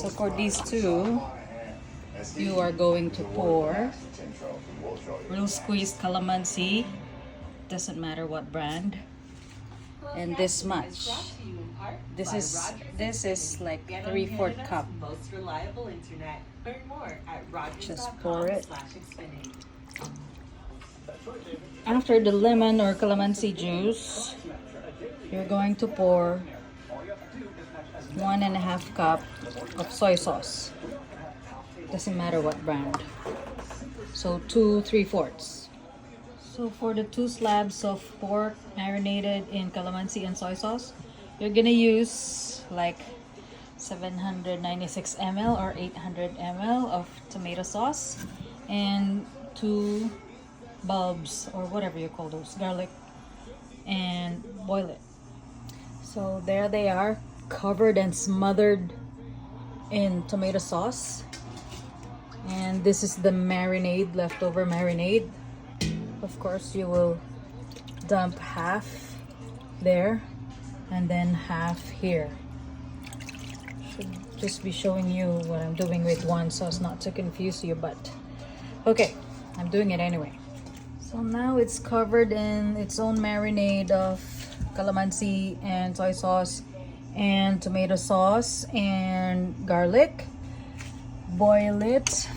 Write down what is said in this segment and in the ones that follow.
So for these two, you are going to pour real squeezed calamansi, doesn't matter what brand, and this much. This is like 3/4 cup. Just pour it. After the lemon or calamansi juice, you're going to pour 1.5 cup of soy sauce. Doesn't matter what brand. So 2 3/4. So for the 2 slabs of pork marinated in calamansi and soy sauce, you're gonna use like 796 ml or 800 ml of tomato sauce and 2 bulbs or whatever you call those, garlic, and boil it. So there they are, covered and smothered in tomato sauce. And this is the marinade, leftover marinade. Of course, you will dump half there and then half here. Should just be showing you what I'm doing with one so as not to confuse you, but okay, I'm doing it anyway. So now it's covered in its own marinade of calamansi and soy sauce and tomato sauce and garlic. Boil it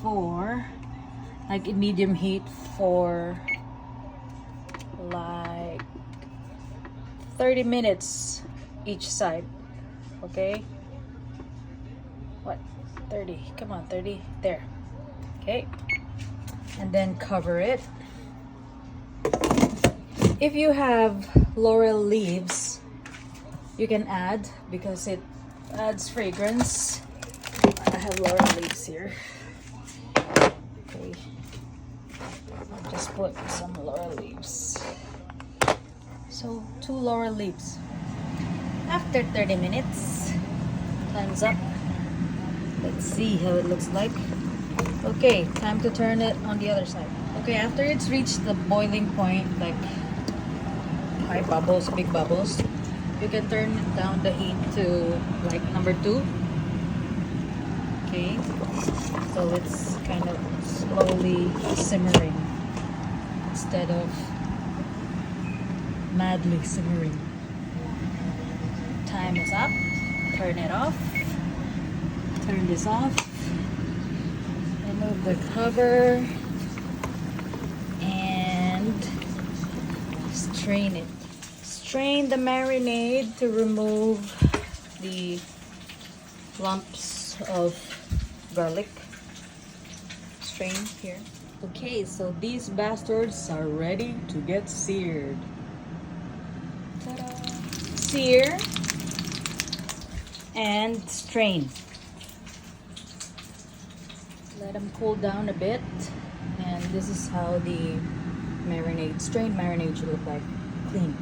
for like in medium heat for like 30 minutes each side. Okay, what, 30, come on, 30 there. Okay, and then cover it. If you have laurel leaves, you can add, because it adds fragrance. I have laurel leaves here. Okay, I'll just put some laurel leaves. So 2 laurel leaves. After 30 minutes, time's up. Let's see how it looks like. Okay, time to turn it on the other side. Okay, after it's reached the boiling point, like high bubbles, big bubbles, you can turn down the heat to like number 2. Okay, so it's kind of slowly simmering instead of madly simmering. Time is up. Turn it off. Turn this off. Remove the cover and strain it. Strain the marinade to remove the lumps of garlic. Strain here. Okay, so these bastards are ready to get seared. Ta-da. Sear and strain. Let them cool down a bit, and this is how the marinade, strained marinade, should look like. Clean,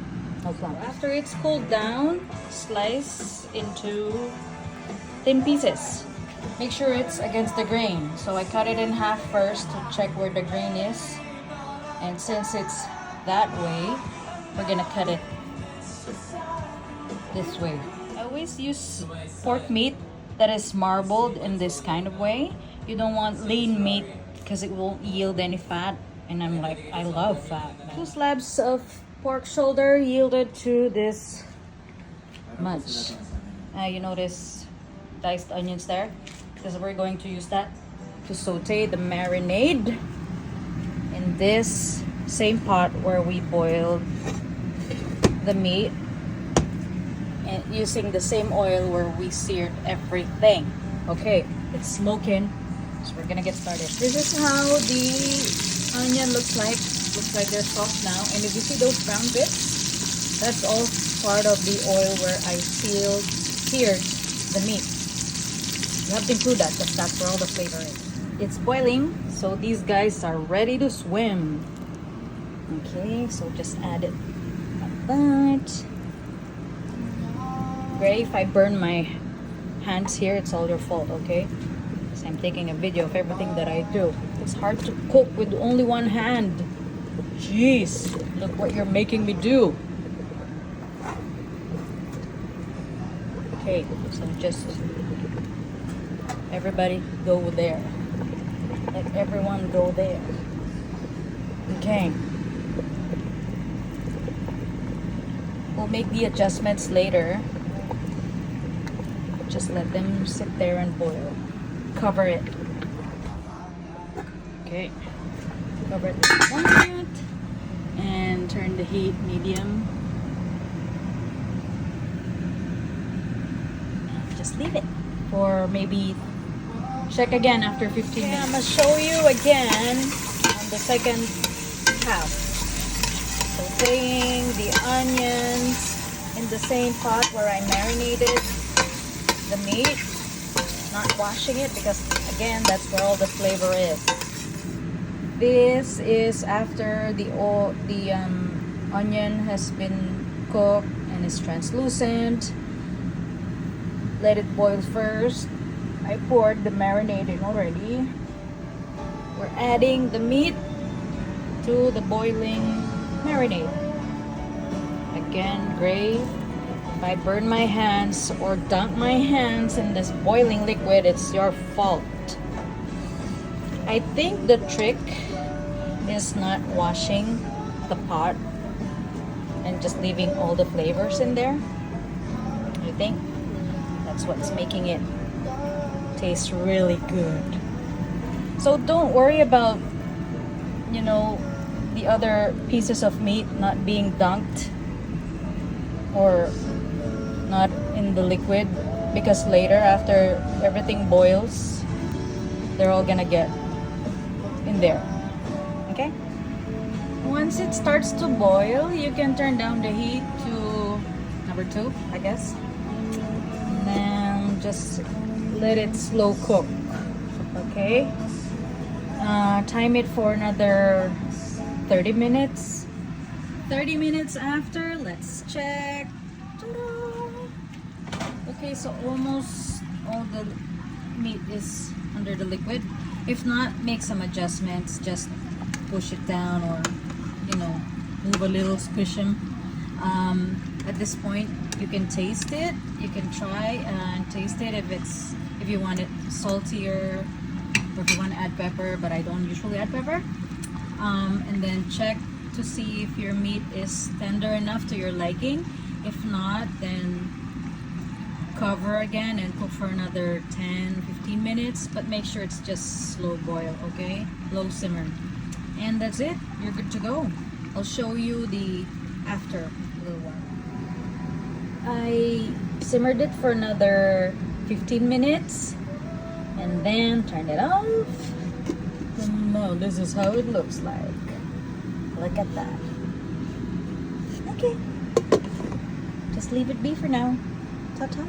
no clumps. After it's cooled down, slice into thin pieces. Make sure it's against the grain. So I cut it in half first to check where the grain is, and since it's that way, we're gonna cut it this way. I always use pork meat that is marbled in this kind of way. You don't want lean meat because it won't yield any fat, and I'm like, I love fat. 2 slabs of pork shoulder yielded to this much. You notice diced onions there, because we're going to use that to saute the marinade in this same pot where we boiled the meat, and using the same oil where we seared everything. Okay, it's smoking, so we're gonna get started. This is how the onion looks like. Looks like they're soft now, and if you see those brown bits, that's all part of the oil where I seared the meat. You have to include that because that's where all the flavor is. It's boiling, so these guys are ready to swim. Okay, so just add it like that. Gray, if I burn my hands here, it's all your fault, okay? Because I'm taking a video of everything that I do. It's hard to cook with only one hand. Jeez, look what you're making me do. Okay, so just Everybody go there. Let everyone go there. Okay. We'll make the adjustments later. Just let them sit there and boil. Cover it. Okay. Cover it with one minute. And turn the heat medium. And just leave it for maybe, check again after 15 minutes. I'm gonna show you again on the second half. Sauteing the onions in the same pot where I marinated the meat. Not washing it because again, that's where all the flavor is. This is after the onion has been cooked and is translucent. Let it boil first. I poured the marinade in already. We're adding the meat to the boiling marinade. Again, great. If I burn my hands or dunk my hands in this boiling liquid, it's your fault. I think the trick is not washing the pot and just leaving all the flavors in there. I think that's what's making it taste really good. So don't worry about, you know, the other pieces of meat not being dunked or not in the liquid, because later after everything boils, they're all gonna get in there. Okay? Once it starts to boil, you can turn down the heat to number 2, I guess. And then just let it slow cook. Okay? Time it for another 30 minutes. 30 minutes after, let's check. Ta-da! Okay, so almost all the meat is under the liquid. If not, make some adjustments. Just push it down or, you know, move a little, squish them. At this point, you can taste it. You can try and taste it if you want it saltier or if you want to add pepper, but I don't usually add pepper. And then check to see if your meat is tender enough to your liking. If not, then cover again and cook for another 10-15 minutes, but make sure it's just slow boil, okay? Low simmer. And that's it. You're good to go. I'll show you the after a little while. I simmered it for another 15 minutes and then turned it off. And now this is how it looks like. Look at that. Okay. Just leave it be for now. Ta-ta.